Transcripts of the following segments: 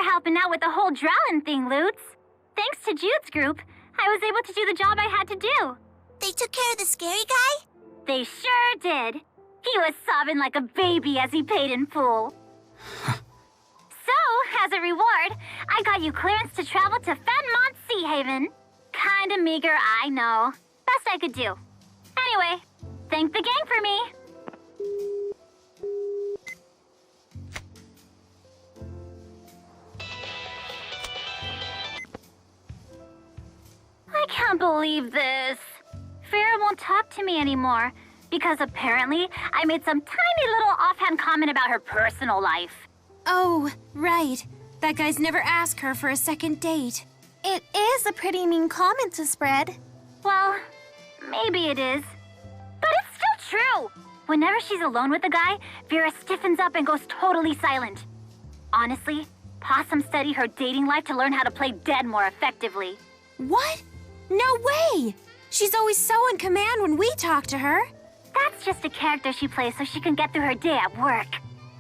for helping out with the whole drowning thing, Lutz. Thanks to Jude's group, I was able to do the job I had to do. They took care of the scary guy? They sure did. He was sobbing like a baby as he paid in full. So, as a reward, I got you clearance to travel to Fenmont Sea Haven. Kinda meager, I know. Best I could do. Anyway, thank the gang for me. I can't believe this. Vera won't talk to me anymore because apparently I made some tiny little offhand comment about her personal life. Oh, right. That guy's never asked her for a second date. It is a pretty mean comment to spread. Well, maybe it is. But it's still true. Whenever she's alone with a guy, Vera stiffens up and goes totally silent. Honestly, Possum studied her dating life to learn how to play dead more effectively. What? No way! She's always so in command when we talk to her. That's just a character she plays so she can get through her day at work.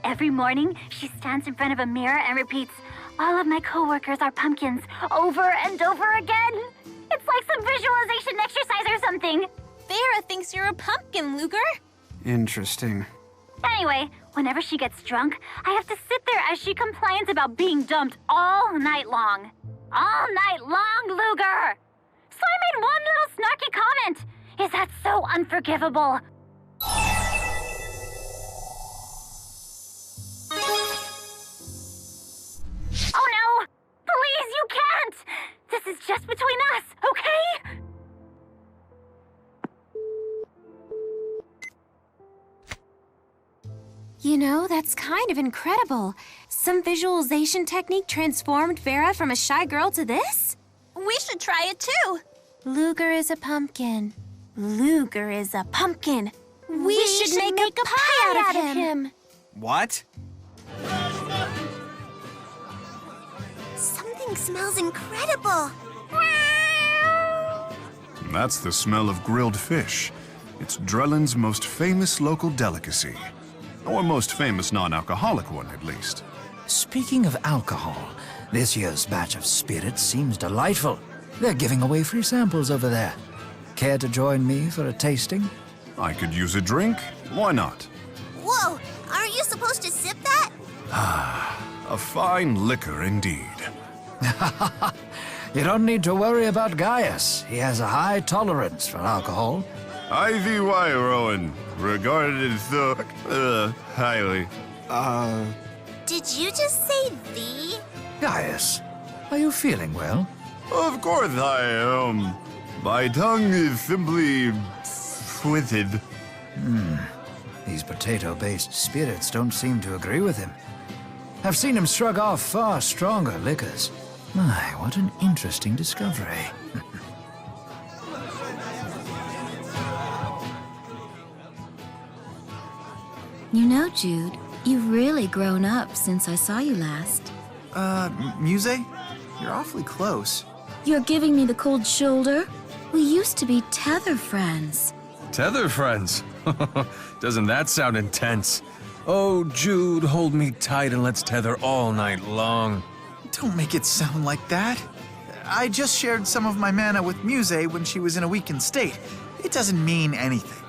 Every morning, she stands in front of a mirror and repeats, "All of my coworkers are pumpkins," over and over again. It's like some visualization exercise or something. Vera thinks you're a pumpkin, Luger. Interesting. Anyway, whenever she gets drunk, I have to sit there as she complains about being dumped all night long. All night long, Luger! So I made one little snarky comment. Is that so unforgivable? Oh no! Please, you can't! This is just between us, okay? You know, that's kind of incredible. Some visualization technique transformed Vera from a shy girl to this? We should try it too. Luger is a pumpkin. Luger is a pumpkin. We should make a pie out of him. What? Something smells incredible. That's the smell of grilled fish. It's Drellin's most famous local delicacy. Or most famous non-alcoholic one, at least. Speaking of alcohol, this year's batch of spirits seems delightful. They're giving away free samples over there. Care to join me for a tasting? I could use a drink. Why not? Whoa, aren't you supposed to sip that? A fine liquor indeed. You don't need to worry about Gaius. He has a high tolerance for alcohol. Ivy Rowan, regarded so highly. Did you just say the? Gaius, are you feeling well? Of course I am. My tongue is simply twisted. These potato-based spirits don't seem to agree with him. I've seen him shrug off far stronger liquors. My, what an interesting discovery. You know, Jude, you've really grown up since I saw you last. Muse? You're awfully close. You're giving me the cold shoulder? We used to be tether friends. Tether friends? Doesn't that sound intense? Oh, Jude, hold me tight and let's tether all night long. Don't make it sound like that. I just shared some of my mana with Muse when she was in a weakened state. It doesn't mean anything.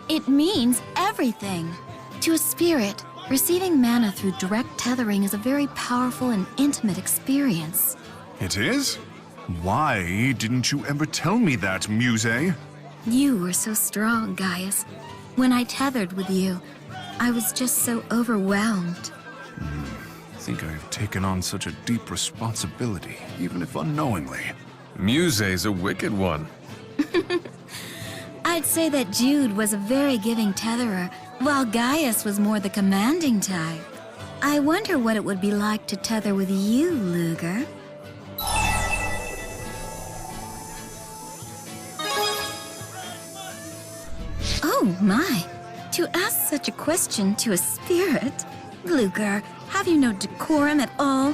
It means everything. To a spirit, receiving mana through direct tethering is a very powerful and intimate experience. It is? Why didn't you ever tell me that, Muse? You were so strong, Gaius. When I tethered with you, I was just so overwhelmed. I think I've taken on such a deep responsibility, even if unknowingly. Muse's a wicked one. I'd say that Jude was a very giving tetherer, while Gaius was more the commanding type. I wonder what it would be like to tether with you, Luger. Oh, my. To ask such a question to a spirit? Luger, have you no decorum at all?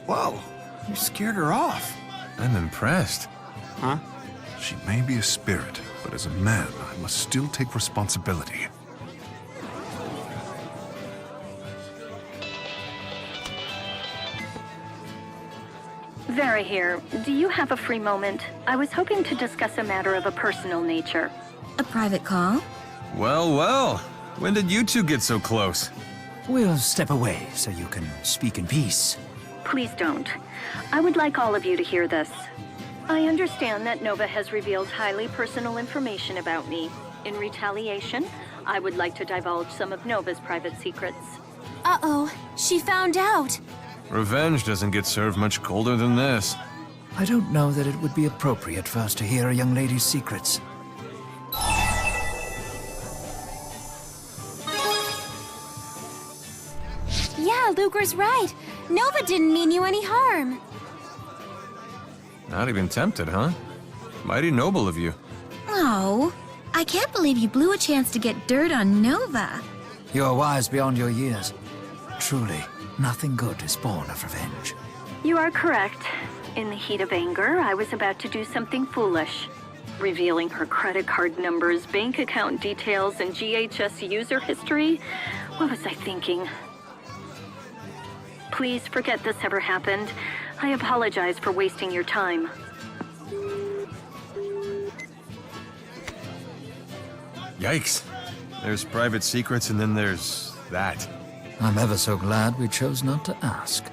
Whoa, you scared her off. I'm impressed. Huh? She may be a spirit, but as a man, I must still take responsibility. Vera here. Do you have a free moment? I was hoping to discuss a matter of a personal nature. A private call? Well, well. When did you two get so close? We'll step away so you can speak in peace. Please don't. I would like all of you to hear this. I understand that Nova has revealed highly personal information about me. In retaliation, I would like to divulge some of Nova's private secrets. Uh-oh, she found out. Revenge doesn't get served much colder than this. I don't know that it would be appropriate for us to hear a young lady's secrets. Yeah, Luger's right. Nova didn't mean you any harm. Not even tempted, huh? Mighty noble of you. Oh, I can't believe you blew a chance to get dirt on Nova. You're wise beyond your years. Truly, nothing good is born of revenge. You are correct. In the heat of anger, I was about to do something foolish. Revealing her credit card numbers, bank account details, and GHS user history? What was I thinking? Please forget this ever happened. I apologize for wasting your time. Yikes. There's private secrets and then there's that. I'm ever so glad we chose not to ask.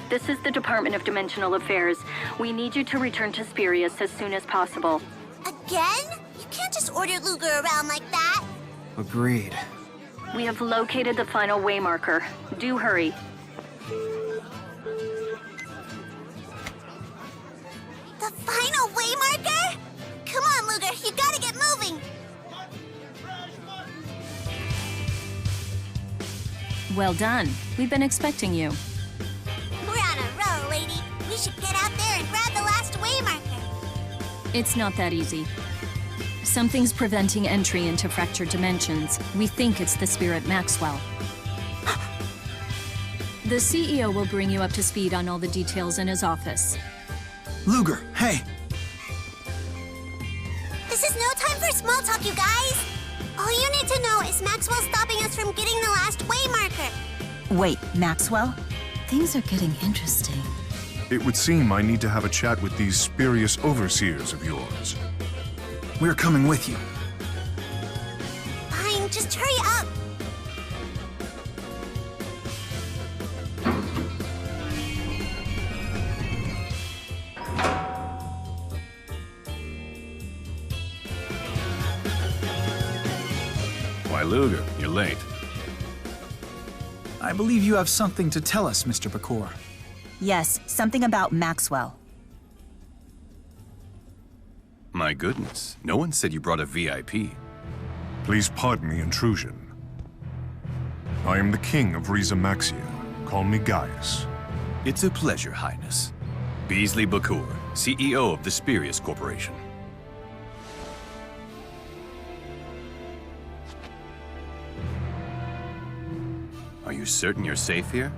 This is the Department of Dimensional Affairs. We need you to return to Spirius as soon as possible. Again? You can't just order Luger around like that. Agreed. We have located the final Waymarker. Do hurry. The final Waymarker? Come on, Luger, you gotta get moving. Well done. We've been expecting you. We're on a roll, lady. We should get out there and grab the last Waymarker. It's not that easy. Something's preventing entry into fractured dimensions. We think it's the spirit Maxwell. The CEO will bring you up to speed on all the details in his office. Luger, hey! This is no time for small talk, you guys. All you need to know is Maxwell stopping us from getting the last Waymarker. Wait, Maxwell? Things are getting interesting. It would seem I need to have a chat with these spurious overseers of yours. We're coming with you. Fine, just hurry up. Why, Luger, you're late. I believe you have something to tell us, Mr. Bakor. Yes, something about Maxwell. My goodness, no one said you brought a VIP. Please pardon the intrusion. I am the king of Riza Maxia. Call me Gaius. It's a pleasure, Highness. Bisley Bakor, CEO of the Spirius Corporation. Are you certain you're safe here?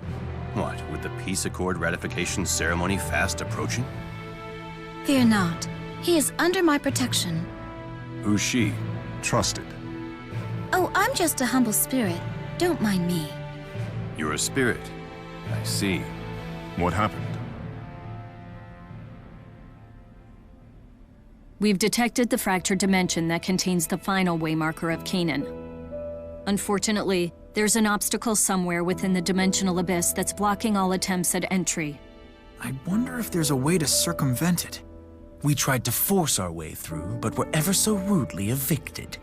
What, with the peace accord ratification ceremony fast approaching? Fear not. He is under my protection. Who's she? Trusted. Oh, I'm just a humble spirit. Don't mind me. You're a spirit. I see. What happened? We've detected the fractured dimension that contains the final Waymarker of Canaan. Unfortunately, there's an obstacle somewhere within the dimensional abyss that's blocking all attempts at entry. I wonder if there's a way to circumvent it. We tried to force our way through, but were ever so rudely evicted.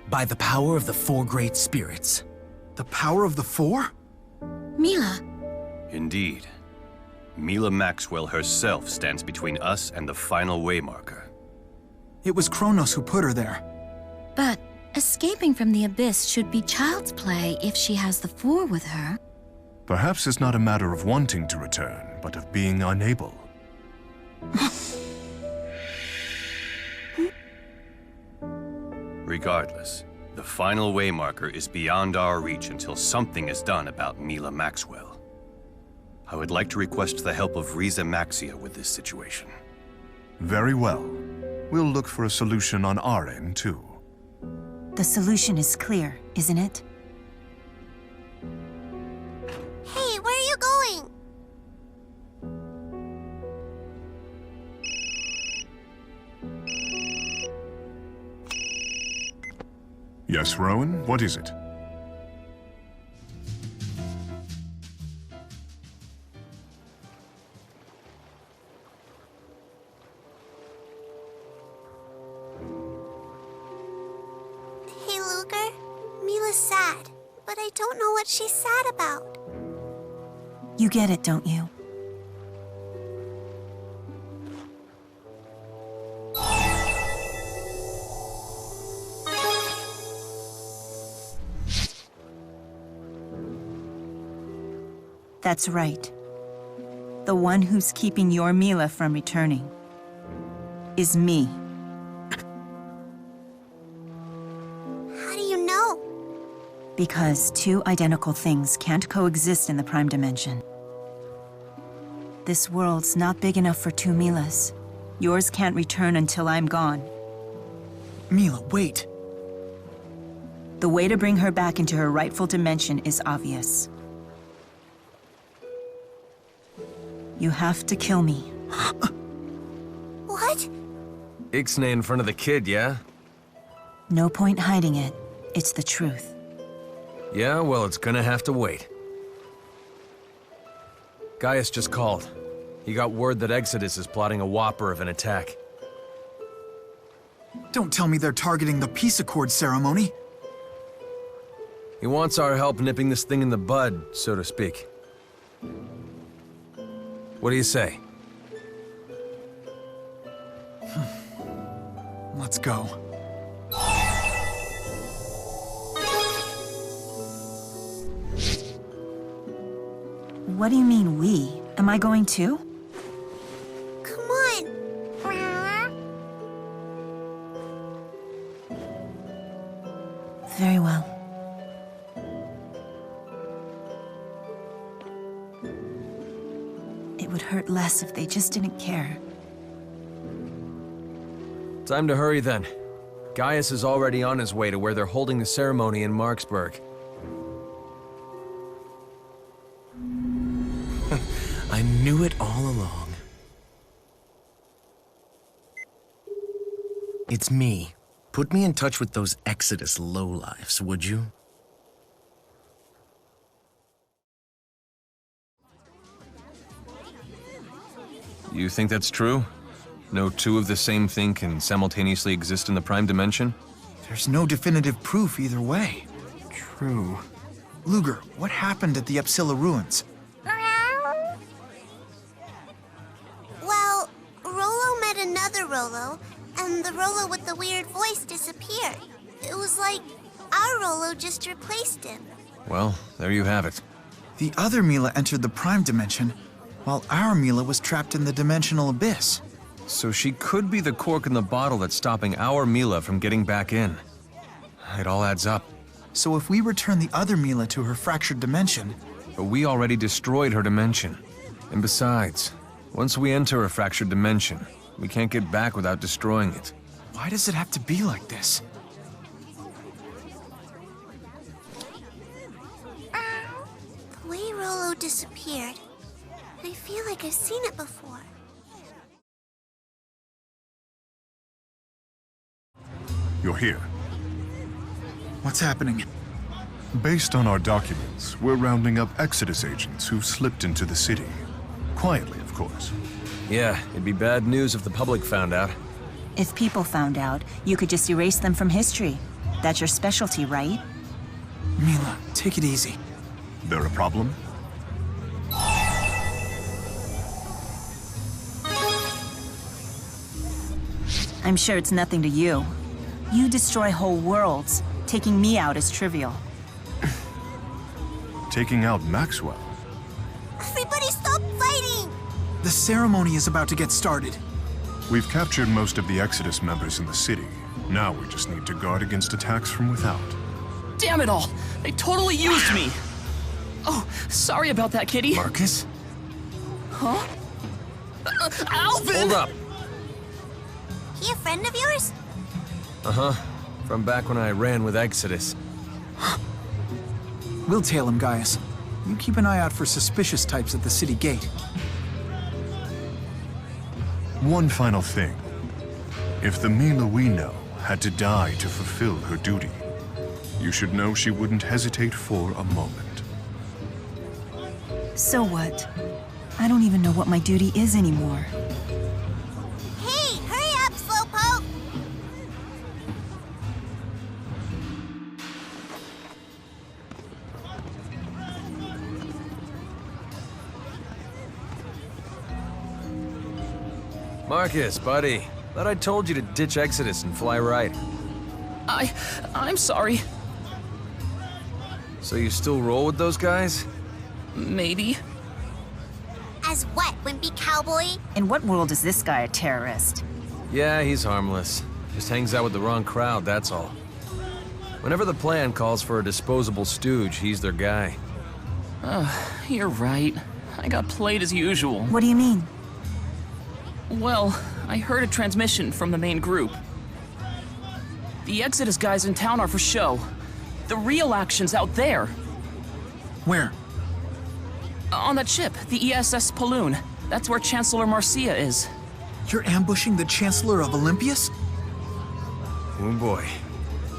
By the power of the four great spirits. The power of the four? Milla. Indeed. Milla Maxwell herself stands between us and the final Waymarker. It was Kronos who put her there. But escaping from the abyss should be child's play if she has the four with her. Perhaps it's not a matter of wanting to return, but of being unable. Regardless, the final Waymarker is beyond our reach until something is done about Milla Maxwell. I would like to request the help of Riza Maxia with this situation. Very well. we'll look for a solution on our end, too. The solution is clear, isn't it? Hey, where are you going? Yes, Rowan, what is it? Hey, Luger. Milla's sad, but I don't know what she's sad about. You get it, don't you? That's right. The one who's keeping your Milla from returning is me. How do you know? Because two identical things can't coexist in the Prime Dimension. This world's not big enough for two Millas. Yours can't return until I'm gone. Milla, wait. The way to bring her back into her rightful dimension is obvious. You have to kill me. What? Ixnay in front of the kid, yeah? No point hiding it. It's the truth. Yeah, well, it's gonna have to wait. Gaius just called. He got word that Exodus is plotting a whopper of an attack. Don't tell me they're targeting the peace accord ceremony. He wants our help nipping this thing in the bud, so to speak. What do you say? Let's go. What do you mean, we? Am I going too? Come on. Very well. It would hurt less if they just didn't care. Time to hurry then. Gaius is already on his way to where they're holding the ceremony in Marksburg. I knew it all along. It's me. Put me in touch with those Exodus lowlifes, would you? You think that's true? No two of the same thing can simultaneously exist in the Prime Dimension? There's no definitive proof either way. True. Luger, what happened at the Xillia ruins? Well, Rollo met another Rollo, and the Rollo with the weird voice disappeared. It was like our Rollo just replaced him. Well, there you have it. The other Milla entered the Prime Dimension, while our Milla was trapped in the dimensional abyss. So she could be the cork in the bottle that's stopping our Milla from getting back in. It all adds up. So if we return the other Milla to her fractured dimension... But we already destroyed her dimension. And besides, once we enter a fractured dimension, we can't get back without destroying it. Why does it have to be like this? The way Rollo disappeared, I feel like I've seen it before. You're here. What's happening? Based on our documents, we're rounding up Exodus agents who've slipped into the city. Quietly, of course. Yeah, it'd be bad news if the public found out. If people found out, you could just erase them from history. That's your specialty, right? Milla, take it easy. There a problem? I'm sure it's nothing to you. You destroy whole worlds. Taking me out is trivial. Taking out Maxwell? Everybody stop fighting! The ceremony is about to get started. We've captured most of the Exodus members in the city. Now we just need to guard against attacks from without. Damn it all! They totally used me! Oh, sorry about that, kitty. Marcus? Huh? Alvin! Hold up. He a friend of yours? Uh-huh. From back when I ran with Exodus. We'll tail him, Gaius. You keep an eye out for suspicious types at the city gate. One final thing. If the Milla we know had to die to fulfill her duty, you should know she wouldn't hesitate for a moment. So what? I don't even know what my duty is anymore. Hey, hurry up, Slowpoke! Marcus, buddy. Thought I told you to ditch Exodus and fly right. I'm sorry. So you still roll with those guys? Maybe. As what, Wimpy Cowboy? In what world is this guy a terrorist? Yeah, he's harmless. Just hangs out with the wrong crowd, that's all. Whenever the plan calls for a disposable stooge, he's their guy. You're right. I got played as usual. What do you mean? Well, I heard a transmission from the main group. The Exodus guys in town are for show. The real action's out there. Where? On that ship, the ESS Paloon. That's where Chancellor Marcia is. You're ambushing the Chancellor of Olympius? Oh boy.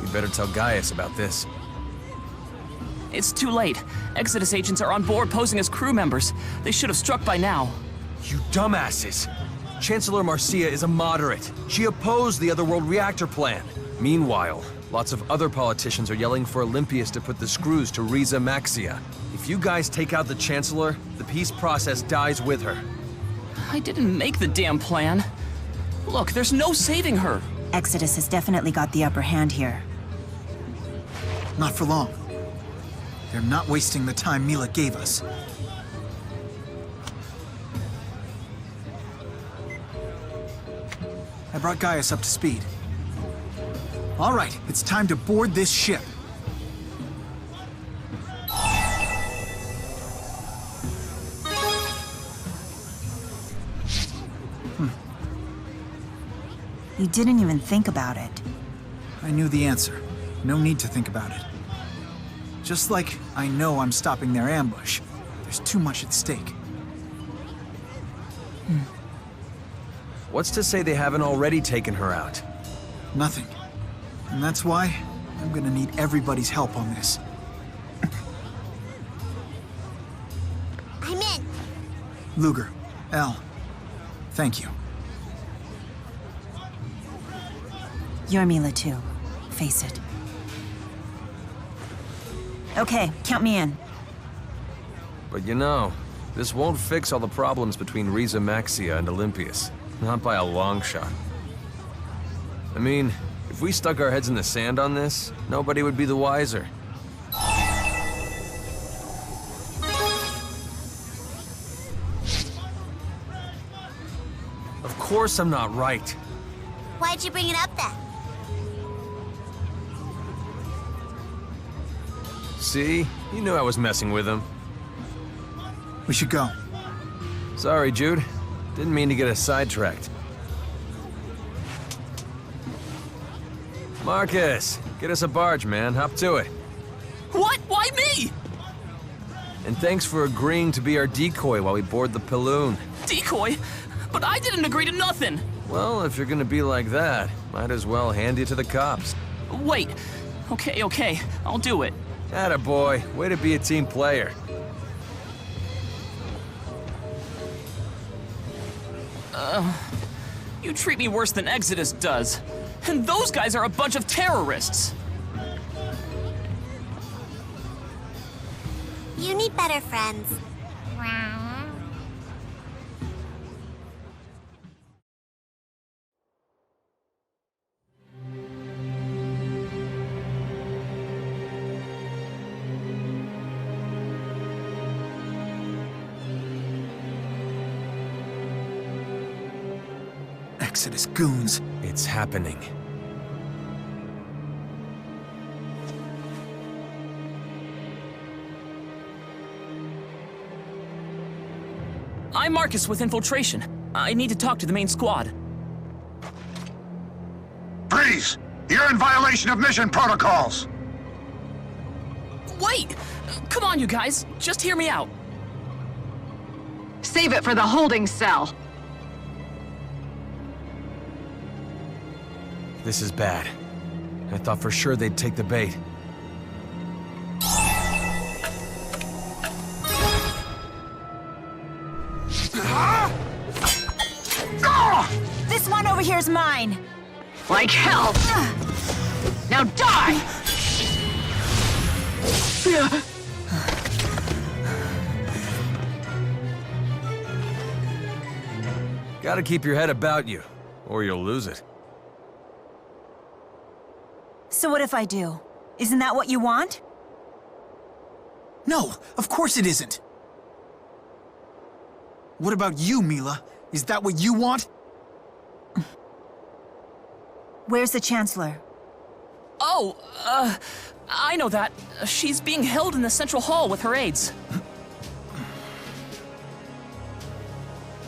We better tell Gaius about this. It's too late. Exodus agents are on board posing as crew members. They should have struck by now. You dumbasses! Chancellor Marcia is a moderate. She opposed the Otherworld reactor plan. Meanwhile, lots of other politicians are yelling for Olympius to put the screws to Milla Maxwell. If you guys take out the Chancellor, the peace process dies with her. I didn't make the damn plan. Look, there's no saving her. Exodus has definitely got the upper hand here. Not for long. They're not wasting the time Milla gave us. I brought Gaius up to speed. All right, it's time to board this ship. You didn't even think about it. I knew the answer. No need to think about it. Just like I know I'm stopping their ambush. There's too much at stake. What's to say they haven't already taken her out? Nothing. And that's why I'm gonna need everybody's help on this. I'm in. Luger, Elle, thank you. You're Milla too. Face it. Okay, count me in. But you know, this won't fix all the problems between Milla Maxwell and Olympius. Not by a long shot. I mean, if we stuck our heads in the sand on this, nobody would be the wiser. Of course I'm not right. Why'd you bring it up then? See? You knew I was messing with him. We should go. Sorry, Jude. Didn't mean to get us sidetracked. Marcus, get us a barge, man. Hop to it. What? Why me? And thanks for agreeing to be our decoy while we board the Paloon. Decoy? But I didn't agree to nothing. Well, if you're gonna be like that, might as well hand you to the cops. Wait. Okay. I'll do it. Attaboy. Way to be a team player. You treat me worse than Exodus does. And those guys are a bunch of terrorists. You need better friends. Exodus goons. It's happening. I'm Marcus with infiltration. I need to talk to the main squad. You're in violation of mission protocols! Wait! Come on, you guys. Just hear me out. Save it for the holding cell. This is bad. I thought for sure they'd take the bait. This one over here is mine! Like hell! Now die! Gotta keep your head about you, or you'll lose it. So what if I do? Isn't that what you want? No, of course it isn't. What about you, Milla? Is that what you want? Where's the Chancellor? Oh, I know that. She's being held in the Central Hall with her aides.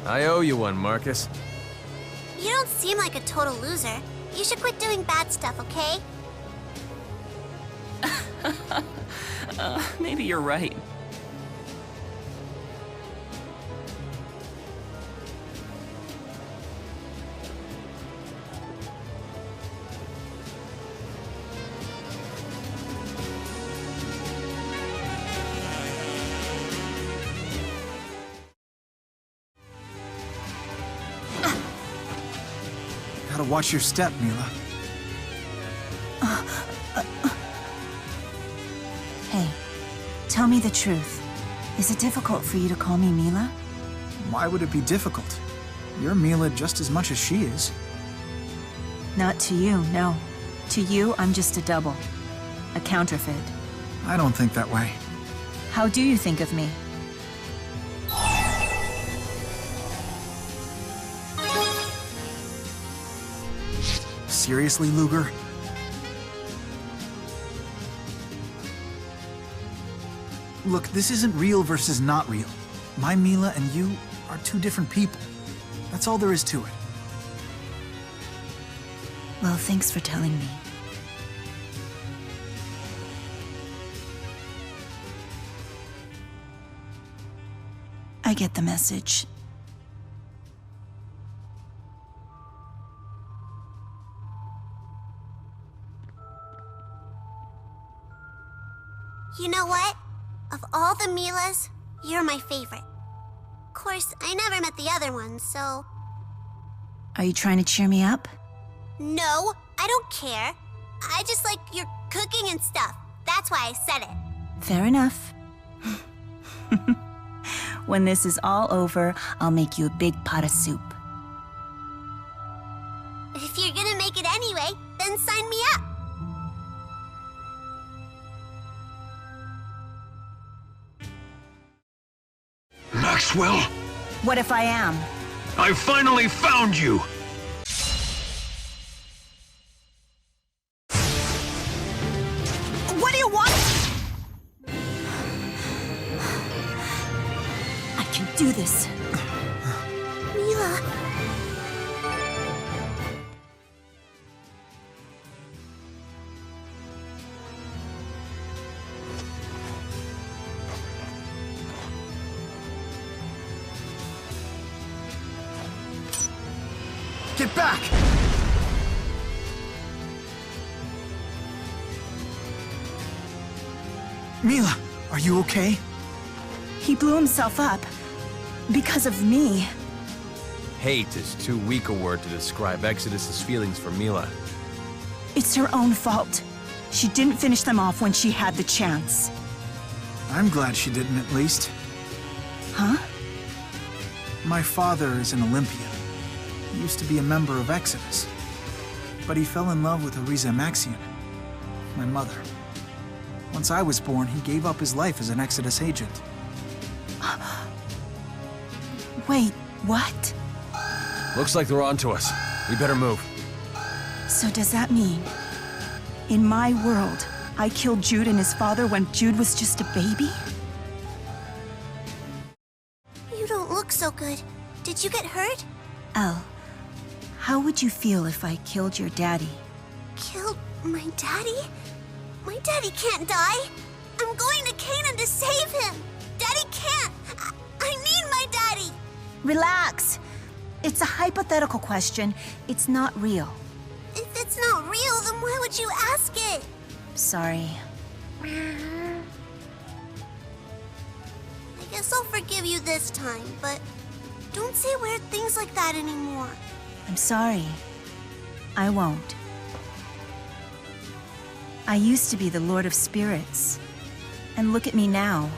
I owe you one, Marcus. You don't seem like a total loser. You should quit doing bad stuff, okay? Maybe you're right. Gotta watch your step, Milla. Hey, tell me the truth. Is it difficult for you to call me Milla? Why would it be difficult? You're Milla just as much as she is. Not to you, no. To you, I'm just a double. A counterfeit. I don't think that way. How do you think of me? Seriously, Luger? Look, this isn't real versus not real. My Milla and you are two different people. That's all there is to it. Well, thanks for telling me. I get the message. You know what? Of all the Millas, you're my favorite. Of course, I never met the other ones, so... Are you trying to cheer me up? No, I don't care. I just like your cooking and stuff. That's why I said it. Fair enough. When this is all over, I'll make you a big pot of soup. If you're gonna make it anyway, then sign me up. Maxwell? What if I am? I finally found you! What do you want? I can do this. Milla. Get back! Milla, are you okay? He blew himself up. Because of me. Hate is too weak a word to describe Exodus's feelings for Milla. It's her own fault. She didn't finish them off when she had the chance. I'm glad she didn't, at least. Huh? My father is an Olympian. He used to be a member of Exodus. But he fell in love with Ariza Maxian, my mother. Once I was born, he gave up his life as an Exodus agent. Wait, what? Looks like they're onto us. We better move. So does that mean, in my world, I killed Jude and his father when Jude was just a baby? You don't look so good. Did you get hurt? Elle, how would you feel if I killed your daddy? Killed My daddy? My daddy can't die. I'm going to Canaan to save him. Daddy can't. I need my daddy. Relax. It's a hypothetical question. It's not real. If it's not real, then why would you ask it? Sorry. I guess I'll forgive you this time, but don't say weird things like that anymore. I'm sorry. I won't. I used to be the Lord of Spirits. And look at me now.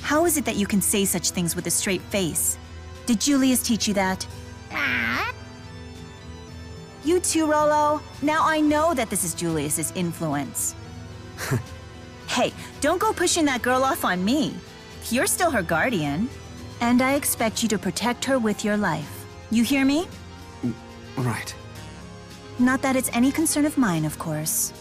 How is it that you can say such things with a straight face? Did Julius teach you that? You too, Rollo? Now I know that this is Julius's influence. Hey, don't go pushing that girl off on me. You're still her guardian. And I expect you to protect her with your life. You hear me? Right. Not that it's any concern of mine, of course.